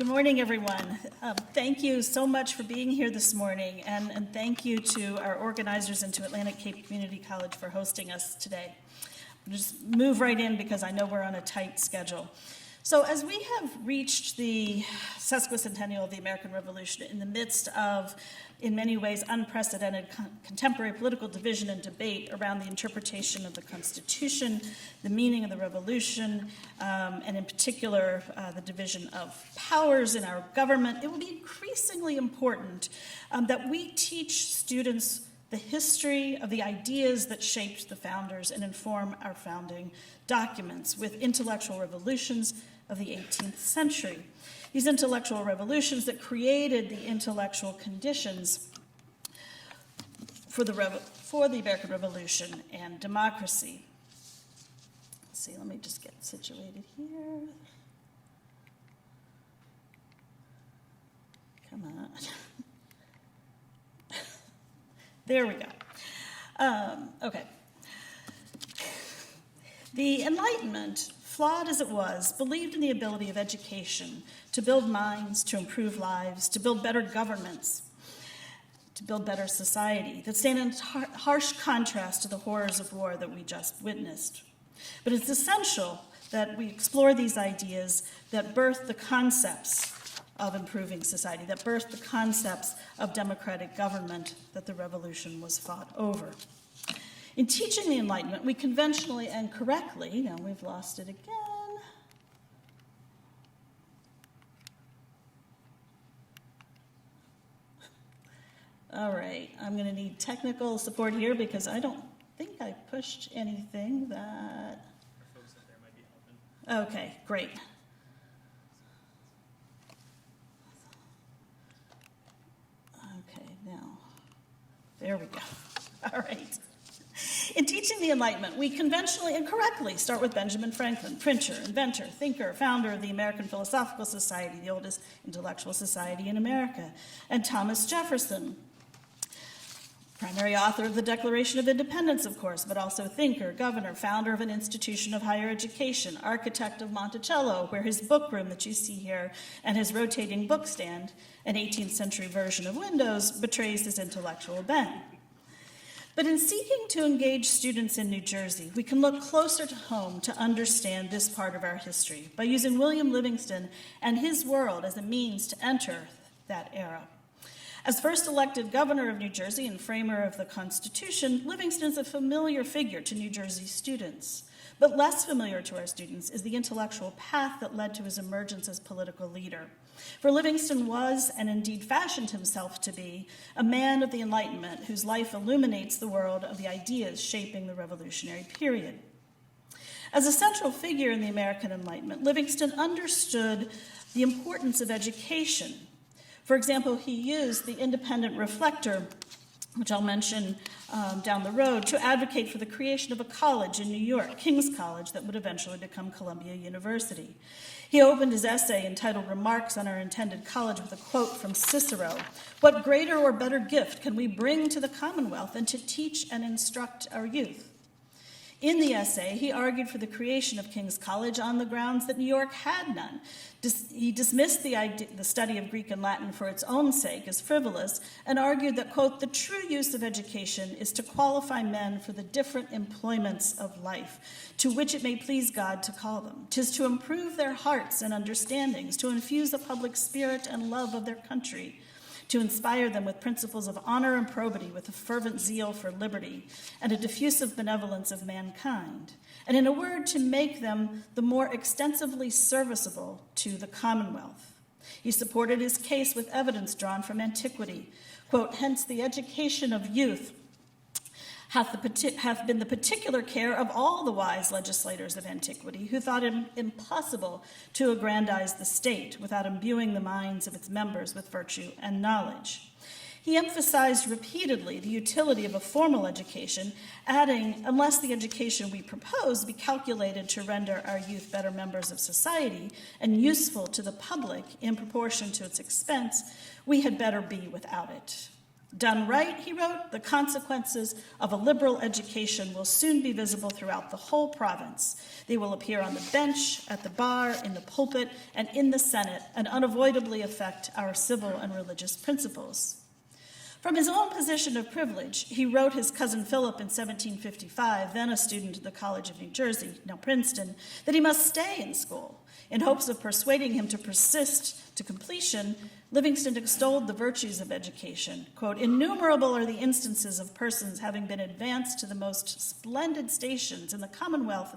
Good morning, everyone. Thank you so much for being here this morning, and thank you to our organizers and to Atlantic Cape Community College for hosting us today. I'll just move right in because I know we're on a tight schedule. So as we have reached the sesquicentennial of the American Revolution in the midst of, in many ways, unprecedented contemporary political division and debate around the interpretation of the Constitution, the meaning of the Revolution, and in particular, the division of powers in our government, it will be increasingly important that we teach students the history of the ideas that shaped the founders and inform our founding documents with intellectual revolutions of the 18th century. These intellectual revolutions that created the intellectual conditions for the American Revolution and democracy. Let's see, let me just get situated here. Come on. There we go. Okay. The Enlightenment, flawed as it was, believed in the ability of education to build minds, to improve lives, to build better governments, to build better society, that stand in harsh contrast to the horrors of war that we just witnessed. But it's essential that we explore these ideas that birth the concepts of improving society, that birthed the concepts of democratic government that the revolution was fought over. In teaching the Enlightenment, we conventionally and correctly, now we've lost it again. All right, I'm going to need technical support here because I don't think I pushed anything that... Folks out there might be helping. Okay, great. Okay, now, there we go. All right. In teaching the Enlightenment, we conventionally and correctly start with Benjamin Franklin, printer, inventor, thinker, founder of the American Philosophical Society, the oldest intellectual society in America, and Thomas Jefferson, primary author of the Declaration of Independence, of course, but also thinker, governor, founder of an institution of higher education, architect of Monticello, where his book room that you see here and his rotating book stand, an 18th century version of Windows, betrays his intellectual bent. But in seeking to engage students in New Jersey, we can look closer to home to understand this part of our history by using William Livingston and his world as a means to enter that era. As first elected governor of New Jersey and framer of the Constitution, Livingston is a familiar figure to New Jersey students. But less familiar to our students is the intellectual path that led to his emergence as political leader. For Livingston was, and indeed fashioned himself to be, a man of the Enlightenment whose life illuminates the world of the ideas shaping the revolutionary period. As a central figure in the American Enlightenment, Livingston understood the importance of education. For example, he used the Independent Reflector, which I'll mention down the road, to advocate for the creation of a college in New York, King's College, that would eventually become Columbia University. He opened his essay entitled Remarks on Our Intended College with a quote from Cicero: "What greater or better gift can we bring to the Commonwealth than to teach and instruct our youth?" In the essay, he argued for the creation of King's College on the grounds that New York had none. He dismissed the study of Greek and Latin for its own sake as frivolous and argued that, quote, "the true use of education is to qualify men for the different employments of life, to which it may please God to call them. 'Tis to improve their hearts and understandings, to infuse a public spirit and love of their country, to inspire them with principles of honor and probity, with a fervent zeal for liberty, and a diffusive benevolence of mankind, and in a word, to make them the more extensively serviceable to the Commonwealth." He supported his case with evidence drawn from antiquity. Quote, "Hence the education of youth hath been the particular care of all the wise legislators of antiquity, who thought it impossible to aggrandize the state without imbuing the minds of its members with virtue and knowledge." He emphasized repeatedly the utility of a formal education, adding, "Unless the education we propose be calculated to render our youth better members of society and useful to the public in proportion to its expense, we had better be without it." Done right, he wrote, the consequences of a liberal education will soon be visible throughout the whole province. They will appear on the bench, at the bar, in the pulpit, and in the Senate, and unavoidably affect our civil and religious principles. From his own position of privilege, he wrote his cousin Philip in 1755, then a student at the College of New Jersey, now Princeton, that he must stay in school. In hopes of persuading him to persist to completion, Livingston extolled the virtues of education. Quote, innumerable are the instances of persons having been advanced to the most splendid stations in the commonwealth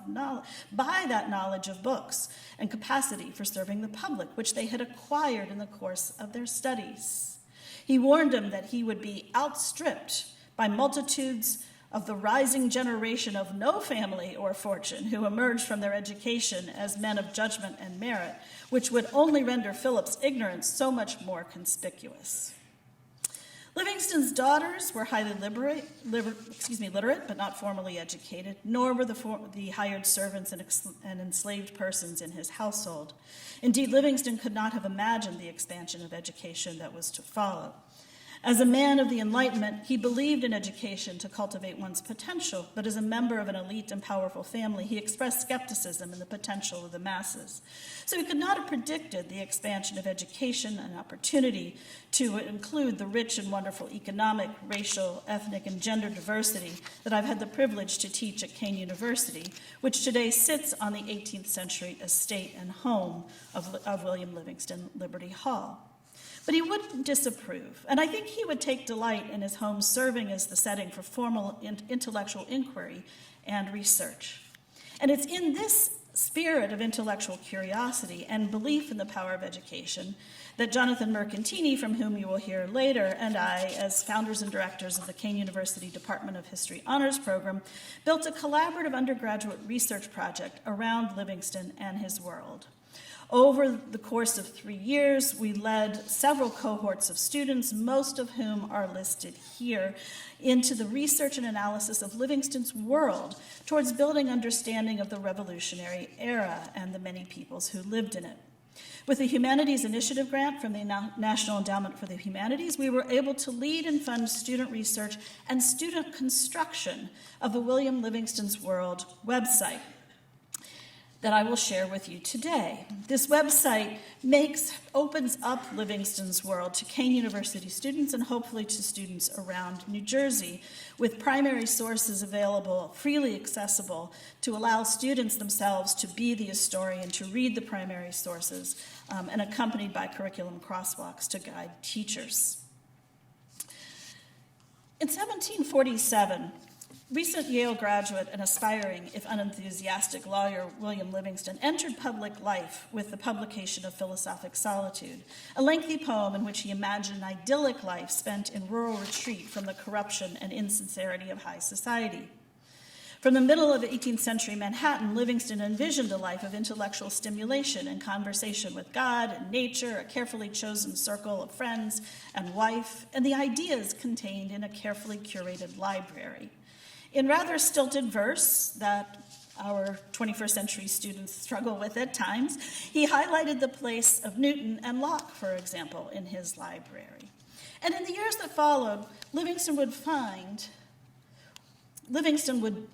by that knowledge of books and capacity for serving the public, which they had acquired in the course of their studies. He warned him that he would be outstripped by multitudes of the rising generation of no family or fortune who emerged from their education as men of judgment and merit, which would only render Philip's ignorance so much more conspicuous. Livingston's daughters were highly literate, but not formally educated, nor were the hired servants and enslaved persons in his household. Indeed, Livingston could not have imagined the expansion of education that was to follow. As a man of the Enlightenment, he believed in education to cultivate one's potential, but as a member of an elite and powerful family, he expressed skepticism in the potential of the masses. So he could not have predicted the expansion of education and opportunity to include the rich and wonderful economic, racial, ethnic, and gender diversity that I've had the privilege to teach at Kean University, which today sits on the 18th century estate and home of William Livingston Liberty Hall. But he wouldn't disapprove, and I think he would take delight in his home serving as the setting for formal intellectual inquiry and research. And it's in this spirit of intellectual curiosity and belief in the power of education that Jonathan Mercantini, from whom you will hear later, and I, as founders and directors of the Kean University Department of History Honors Program, built a collaborative undergraduate research project around Livingston and his world. Over the course of 3 years, we led several cohorts of students, most of whom are listed here, into the research and analysis of Livingston's world towards building understanding of the Revolutionary era and the many peoples who lived in it. With the Humanities Initiative Grant from the National Endowment for the Humanities, we were able to lead and fund student research and student construction of the William Livingston's World website that I will share with you today. This website opens up Livingston's world to Kean University students and hopefully to students around New Jersey, with primary sources available, freely accessible, to allow students themselves to be the historian, to read the primary sources, and accompanied by curriculum crosswalks to guide teachers. In 1747, recent Yale graduate and aspiring, if unenthusiastic, lawyer William Livingston entered public life with the publication of Philosophic Solitude, a lengthy poem in which he imagined an idyllic life spent in rural retreat from the corruption and insincerity of high society. From the middle of 18th century Manhattan, Livingston envisioned a life of intellectual stimulation and conversation with God and nature, a carefully chosen circle of friends and wife, and the ideas contained in a carefully curated library. In rather stilted verse that our 21st century students struggle with at times, he highlighted the place of Newton and Locke, for example, in his library. And in the years that followed, Livingston would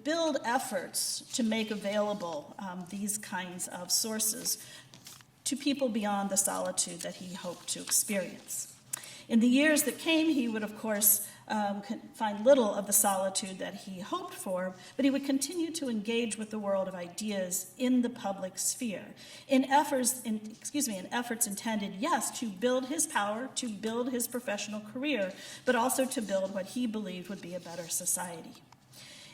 build efforts to make available these kinds of sources to people beyond the solitude that he hoped to experience. In the years that came, he would, of course, find little of the solitude that he hoped for, but he would continue to engage with the world of ideas in the public sphere in efforts intended, yes, to build his power, to build his professional career, but also to build what he believed would be a better society.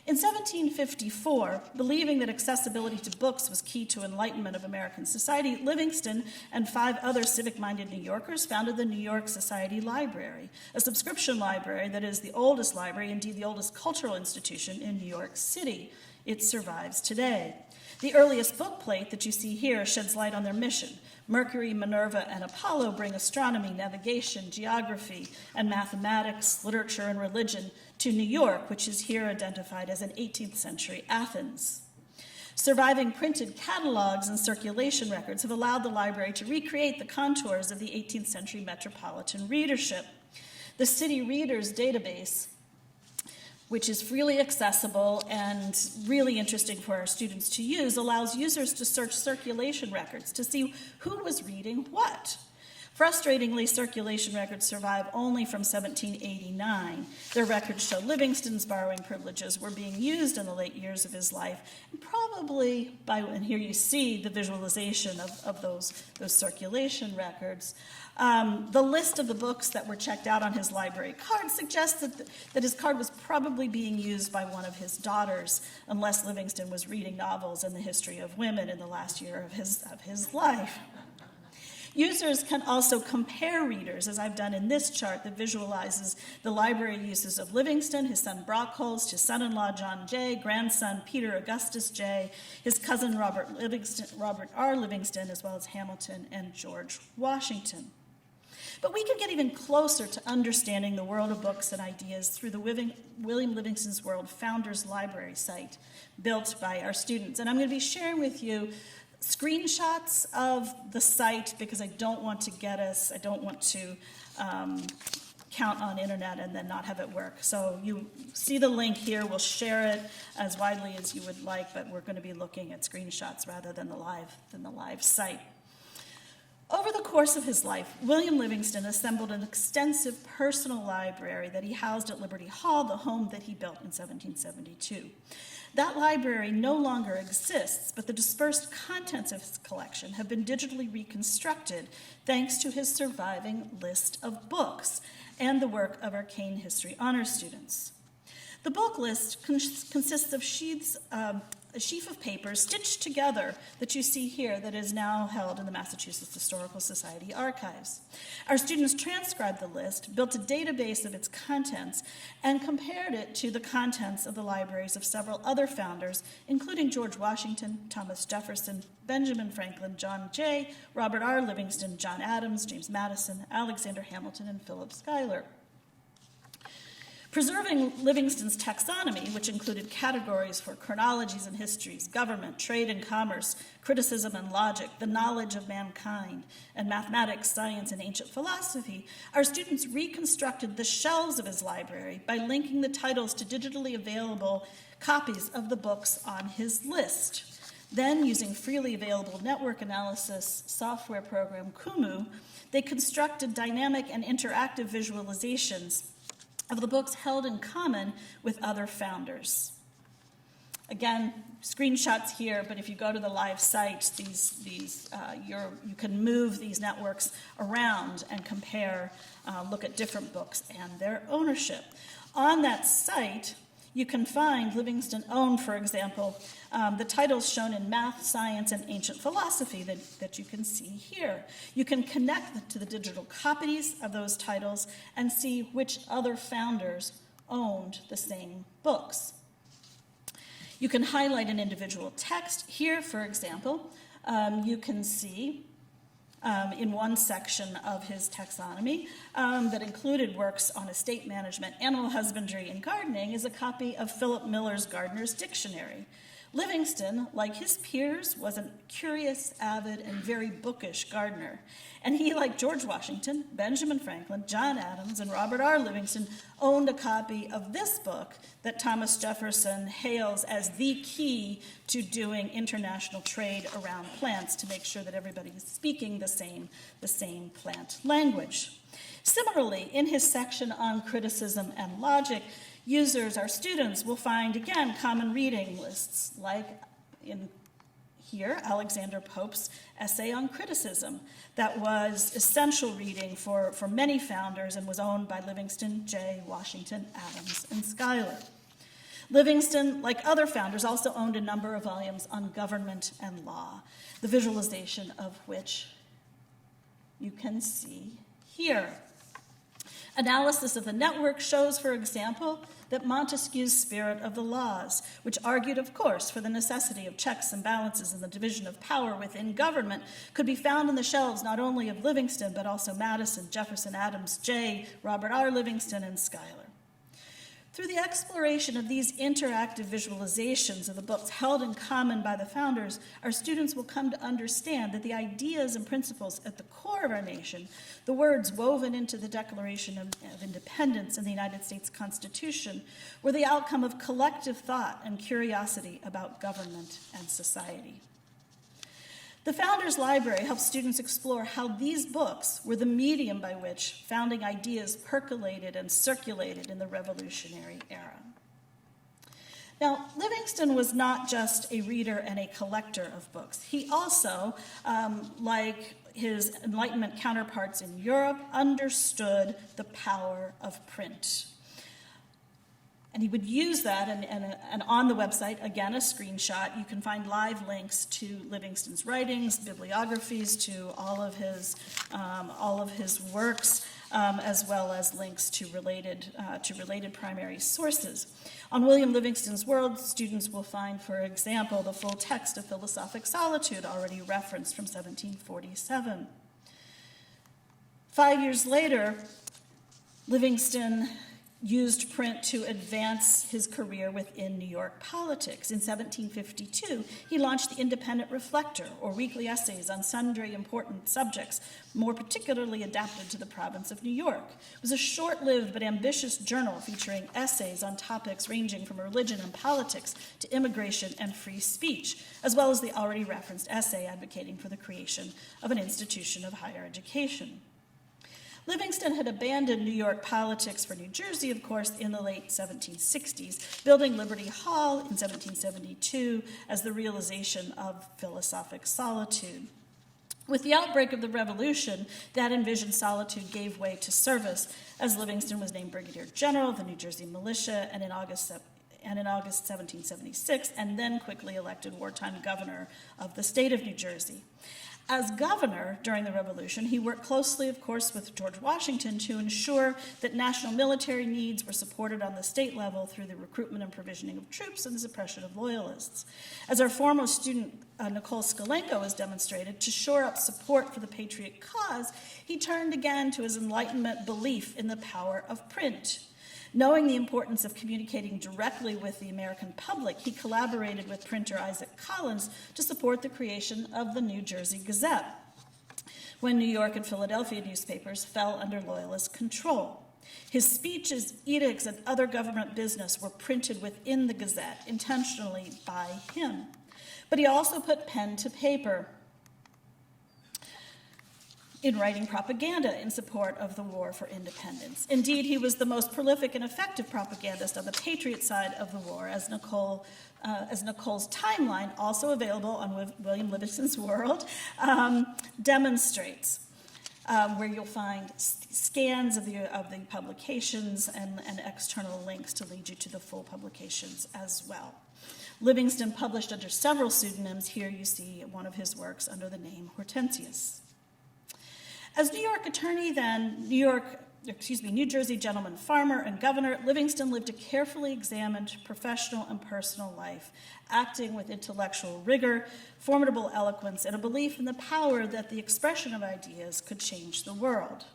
In 1754, believing that accessibility to books was key to enlightenment of American society, Livingston and 5 other civic-minded New Yorkers founded the New York Society Library, a subscription library that is the oldest library, indeed the oldest cultural institution in New York City. It survives today. The earliest bookplate that you see here sheds light on their mission. Mercury, Minerva, and Apollo bring astronomy, navigation, geography, and mathematics, literature, and religion to New York, which is here identified as an 18th century Athens. Surviving printed catalogs and circulation records have allowed the library to recreate the contours of the 18th century metropolitan readership. The City Readers database, which is freely accessible and really interesting for our students to use, allows users to search circulation records to see who was reading what. Frustratingly, circulation records survive only from 1789. Their records show Livingston's borrowing privileges were being used in the late years of his life, and probably by, and here you see the visualization of those circulation records. The list of the books that were checked out on his library card suggests that his card was probably being used by one of his daughters, unless Livingston was reading novels and the history of women in the last year of his life. Users can also compare readers, as I've done in this chart that visualizes the library uses of Livingston, his son Brockholst, his son-in-law John Jay, grandson Peter Augustus Jay, his cousin Robert R. Livingston, as well as Hamilton and George Washington. But we can get even closer to understanding the world of books and ideas through the William Livingston's World Founders Library site built by our students. And I'm going to be sharing with you screenshots of the site because I don't want to count on internet and then not have it work. So you see the link here. We'll share it as widely as you would like, but we're going to be looking at screenshots rather than the live site. Over the course of his life, William Livingston assembled an extensive personal library that he housed at Liberty Hall, the home that he built in 1772. That library no longer exists, but the dispersed contents of his collection have been digitally reconstructed thanks to his surviving list of books and the work of Arcane History Honors students. The book list consists of a sheaf of papers stitched together that you see here that is now held in the Massachusetts Historical Society archives. Our students transcribed the list, built a database of its contents, and compared it to the contents of the libraries of several other founders, including George Washington, Thomas Jefferson, Benjamin Franklin, John Jay, Robert R. Livingston, John Adams, James Madison, Alexander Hamilton, and Philip Schuyler. Preserving Livingston's taxonomy, which included categories for chronologies and histories, government, trade and commerce, criticism and logic, the knowledge of mankind, and mathematics, science, and ancient philosophy, our students reconstructed the shelves of his library by linking the titles to digitally available copies of the books on his list. Then, using freely available network analysis software program Kumu, they constructed dynamic and interactive visualizations of the books held in common with other founders. Again, screenshots here, but if you go to the live site, you can move these networks around and compare, look at different books and their ownership. On that site, you can find Livingston owned, for example, the titles shown in math, science, and ancient philosophy that you can see here. You can connect to the digital copies of those titles and see which other founders owned the same books. You can highlight an individual text. Here, for example, you can see in one section of his taxonomy that included works on estate management, animal husbandry, and gardening is a copy of Philip Miller's Gardener's Dictionary. Livingston, like his peers, was a curious, avid, and very bookish gardener. And he, like George Washington, Benjamin Franklin, John Adams, and Robert R. Livingston, owned a copy of this book that Thomas Jefferson hails as the key to doing international trade around plants to make sure that everybody is speaking the same plant language. Similarly, in his section on criticism and logic, users, our students, will find, again, common reading lists, like in here, Alexander Pope's essay on criticism, that was essential reading for many founders and was owned by Livingston, Jay, Washington, Adams, and Schuyler. Livingston, like other founders, also owned a number of volumes on government and law, the visualization of which you can see here. Analysis of the network shows, for example, that Montesquieu's spirit of the laws, which argued, of course, for the necessity of checks and balances and the division of power within government, could be found in the shelves not only of Livingston, but also Madison, Jefferson, Adams, Jay, Robert R. Livingston, and Schuyler. Through the exploration of these interactive visualizations of the books held in common by the founders, our students will come to understand that the ideas and principles at the core of our nation, the words woven into the Declaration of Independence and the United States Constitution, were the outcome of collective thought and curiosity about government and society. The Founders Library helps students explore how these books were the medium by which founding ideas percolated and circulated in the Revolutionary era. Now, Livingston was not just a reader and a collector of books. He also, like his Enlightenment counterparts in Europe, understood the power of print. And he would use that, and on the website, again, a screenshot, you can find live links to Livingston's writings, bibliographies, to all of his works, as well as links to related primary sources. On William Livingston's World, students will find, for example, the full text of Philosophic Solitude, already referenced from 1747. 5 years later, Livingston used print to advance his career within New York politics. In 1752, he launched the Independent Reflector, or weekly essays on sundry important subjects, more particularly adapted to the province of New York. It was a short-lived but ambitious journal featuring essays on topics ranging from religion and politics to immigration and free speech, as well as the already referenced essay advocating for the creation of an institution of higher education. Livingston had abandoned New York politics for New Jersey, of course, in the late 1760s, building Liberty Hall in 1772 as the realization of philosophic solitude. With the outbreak of the Revolution, that envisioned solitude gave way to service, as Livingston was named Brigadier General of the New Jersey Militia, and in August 1776, and then quickly elected wartime governor of the state of New Jersey. As governor during the Revolution, he worked closely, of course, with George Washington to ensure that national military needs were supported on the state level through the recruitment and provisioning of troops and the suppression of loyalists. As our foremost student, Nicole Skalenko, has demonstrated, to shore up support for the patriot cause, he turned again to his Enlightenment belief in the power of print. Knowing the importance of communicating directly with the American public, he collaborated with printer Isaac Collins to support the creation of the New Jersey Gazette, when New York and Philadelphia newspapers fell under Loyalist control. His speeches, edicts, and other government business were printed within the Gazette, intentionally by him. But he also put pen to paper in writing propaganda in support of the war for independence. Indeed, he was the most prolific and effective propagandist on the patriot side of the war, as Nicole's timeline, also available on William Livingston's World, demonstrates, where you'll find scans of the publications and external links to lead you to the full publications as well. Livingston published under several pseudonyms. Here you see one of his works under the name Hortensius. As New York attorney, then New Jersey gentleman farmer and governor, Livingston lived a carefully examined professional and personal life, acting with intellectual rigor, formidable eloquence, and a belief in the power that the expression of ideas could change the world.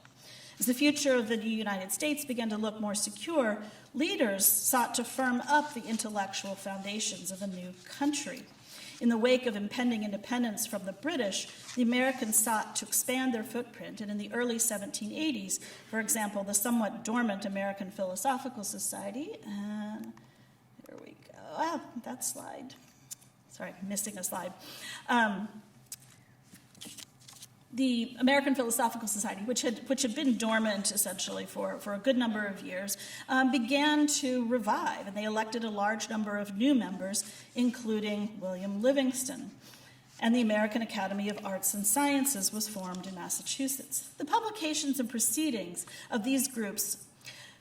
As the future of the new United States began to look more secure, leaders sought to firm up the intellectual foundations of a new country. In the wake of impending independence from the British, the Americans sought to expand their footprint, and in the early 1780s, for example, the somewhat dormant American Philosophical Society, and here we go, that slide, sorry, missing a slide. The American Philosophical Society, which had been dormant essentially for a good number of years, began to revive, and they elected a large number of new members, including William Livingston. And the American Academy of Arts and Sciences was formed in Massachusetts. The publications and proceedings of these groups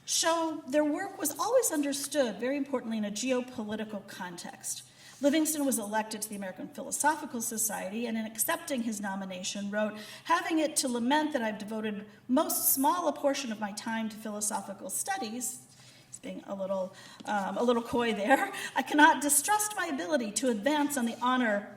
show their work was always understood, very importantly, in a geopolitical context. Livingston was elected to the American Philosophical Society, and in accepting his nomination wrote, "Having it to lament that I've devoted most small a portion of my time to philosophical studies," he's being a little coy there, "I cannot distrust my ability to advance on the honor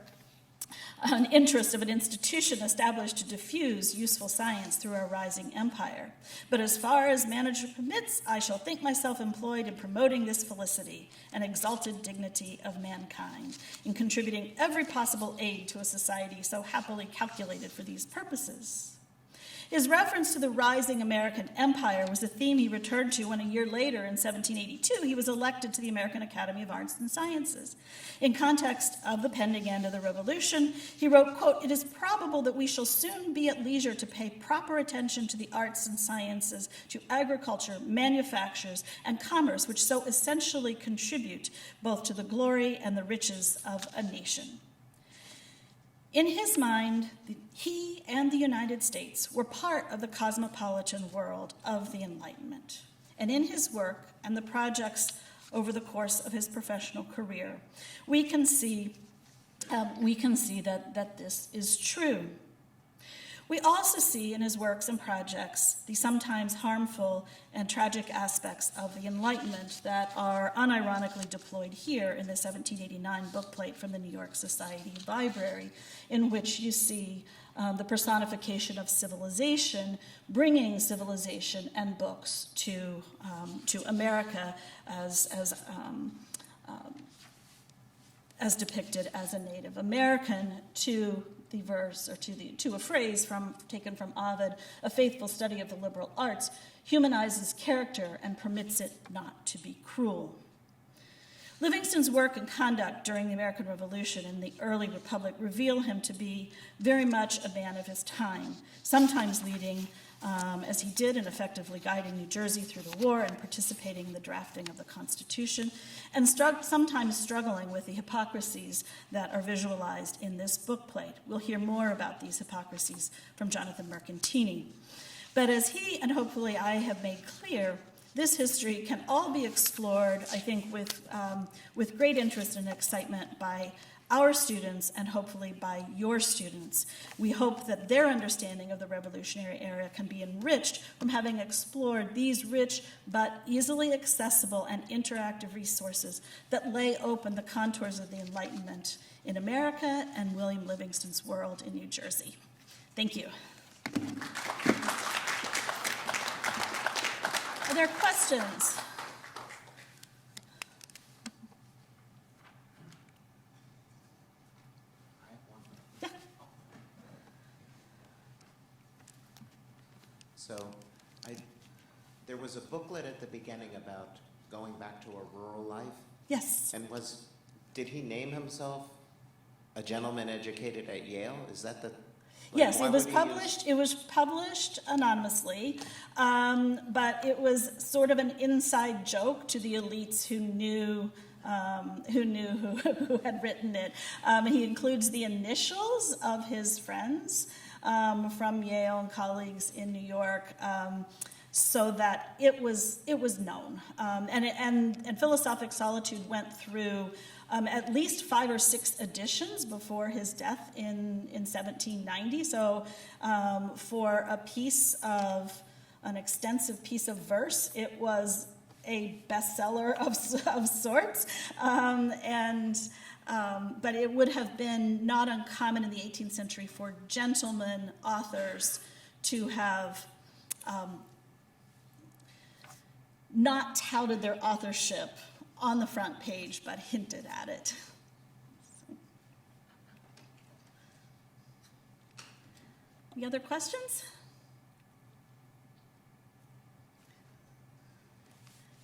an interest of an institution established to diffuse useful science through our rising empire. But as far as manager permits, I shall think myself employed in promoting this felicity and exalted dignity of mankind, in contributing every possible aid to a society so happily calculated for these purposes. His reference to the rising American empire was a theme he returned to when a year later, in 1782, he was elected to the American Academy of Arts and Sciences. In context of the pending end of the Revolution, he wrote, quote, "It is probable that we shall soon be at leisure to pay proper attention to the arts and sciences, to agriculture, manufactures, and commerce, which so essentially contribute both to the glory and the riches of a nation." In his mind, he and the United States were part of the cosmopolitan world of the Enlightenment. And in his work and the projects over the course of his professional career, we can see that this is true. We also see in his works and projects the sometimes harmful and tragic aspects of the Enlightenment that are unironically deployed here in the 1789 bookplate from the New York Society Library, in which you see the personification of civilization, bringing civilization and books to America as depicted as a Native American, to the verse, or to a phrase taken from Ovid, "A faithful study of the liberal arts humanizes character and permits it not to be cruel." Livingston's work and conduct during the American Revolution and the early Republic reveal him to be very much a man of his time, sometimes leading, as he did, in effectively guiding New Jersey through the war and participating in the drafting of the Constitution, and sometimes struggling with the hypocrisies that are visualized in this bookplate. We'll hear more about these hypocrisies from Jonathan Mercantini. But as he and hopefully I have made clear, this history can all be explored, I think, with great interest and excitement by our students and hopefully by your students. We hope that their understanding of the Revolutionary era can be enriched from having explored these rich but easily accessible and interactive resources that lay open the contours of the Enlightenment in America and William Livingston's world in New Jersey. Thank you. Are there questions? Yeah. So, there was a booklet at the beginning about going back to a rural life. Yes. And did he name himself a gentleman educated at Yale? Is that the? Yes, why it was would he published. It was published anonymously, but it was sort of an inside joke to the elites who knew who had written it. He includes the initials of his friends from Yale and colleagues in New York, so that it was known. And Philosophic Solitude went through at least 5 or 6 editions before his death in 1790. So for an extensive piece of verse, it was a bestseller of sorts. But it would have been not uncommon in the 18th century for gentlemen authors to have not touted their authorship on the front page, but hinted at it. Any other questions?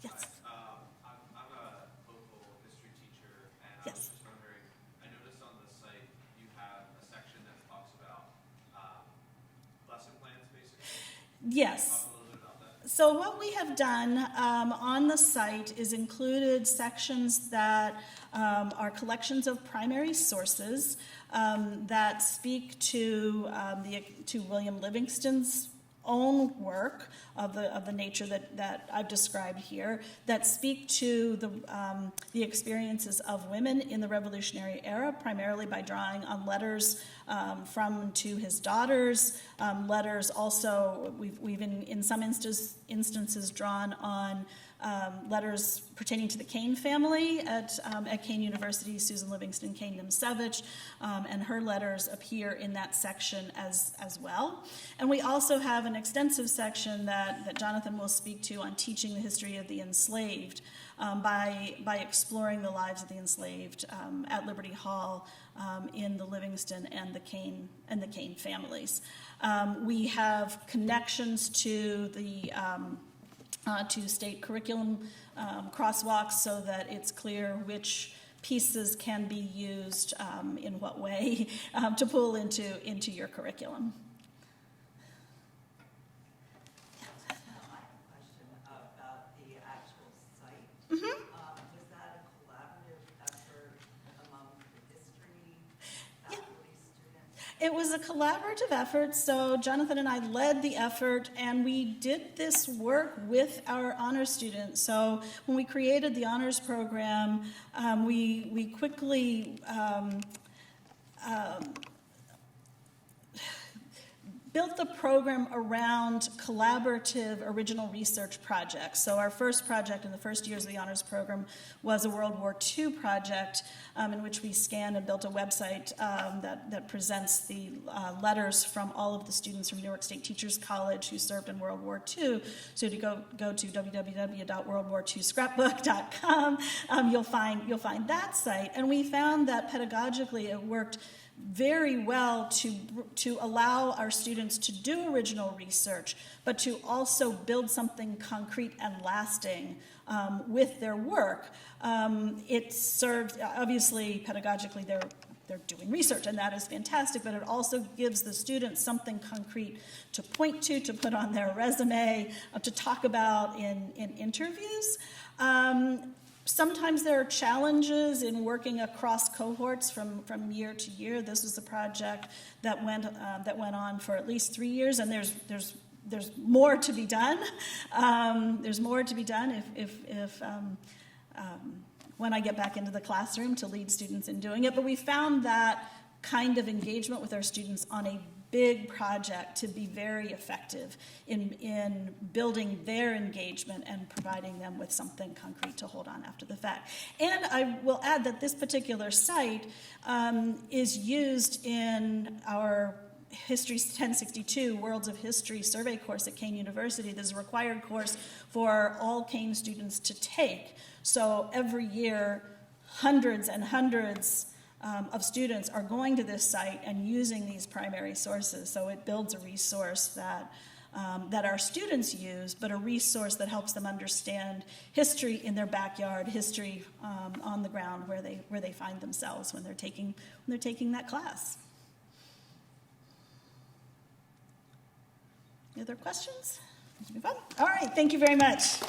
Yes. I'm a local history teacher, and I was Yes. just wondering, I noticed on the site you have a section that talks about lesson plans, basically. Yes. Talk a little bit about that. So what we have done on the site is included sections that are collections of primary sources that speak to William Livingston's own work of the nature that I've described here, that speak to the experiences of women in the Revolutionary era, primarily by drawing on letters from to his daughters, letters also, we've in some instances drawn on letters pertaining to the Kane family at Kane University, Susan Livingston Kane Nimsevich, and her letters appear in that section as well. And we also have an extensive section that Jonathan will speak to on teaching the history of the enslaved, by exploring the lives of the enslaved at Liberty Hall, in the Livingston and the Kane families. We have connections to the to state curriculum crosswalks so that it's clear which pieces can be used in what way to pull into your curriculum. I have a question about the actual site. Mm-hmm. Was that a collaborative effort among the history faculty, students? It was a collaborative effort, so Jonathan and I led the effort, and we did this work with our honors students. So when we created the honors program, we quickly built the program around collaborative original research projects. So our first project in the first years of the honors program was a World War II project in which we scanned and built a website that presents the letters from all of the students from New York State Teachers College who served in World War II. So if you go to www.worldwar2scrapbook.com, you'll find that site. And we found that pedagogically it worked very well to allow our students to do original research, but to also build something concrete and lasting with their work. It serves, obviously, pedagogically, they're doing research, and that is fantastic, but it also gives the students something concrete to point to put on their resume, to talk about in interviews. Sometimes there are challenges in working across cohorts from year to year. This was a project that went on for at least 3 years, and there's more to be done. There's more to be done if when I get back into the classroom to lead students in doing it. But we found that kind of engagement with our students on a big project to be very effective in building their engagement and providing them with something concrete to hold on after the fact. And I will add that this particular site is used in our History 1062 Worlds of History survey course at Kane University. This is a required course for all Kane students to take. So every year, hundreds and hundreds of students are going to this site and using these primary sources. So it builds a resource that our students use, but a resource that helps them understand history in their backyard, history on the ground where they find themselves when they're taking that class. Any other questions? Let's move on. All right, thank you very much.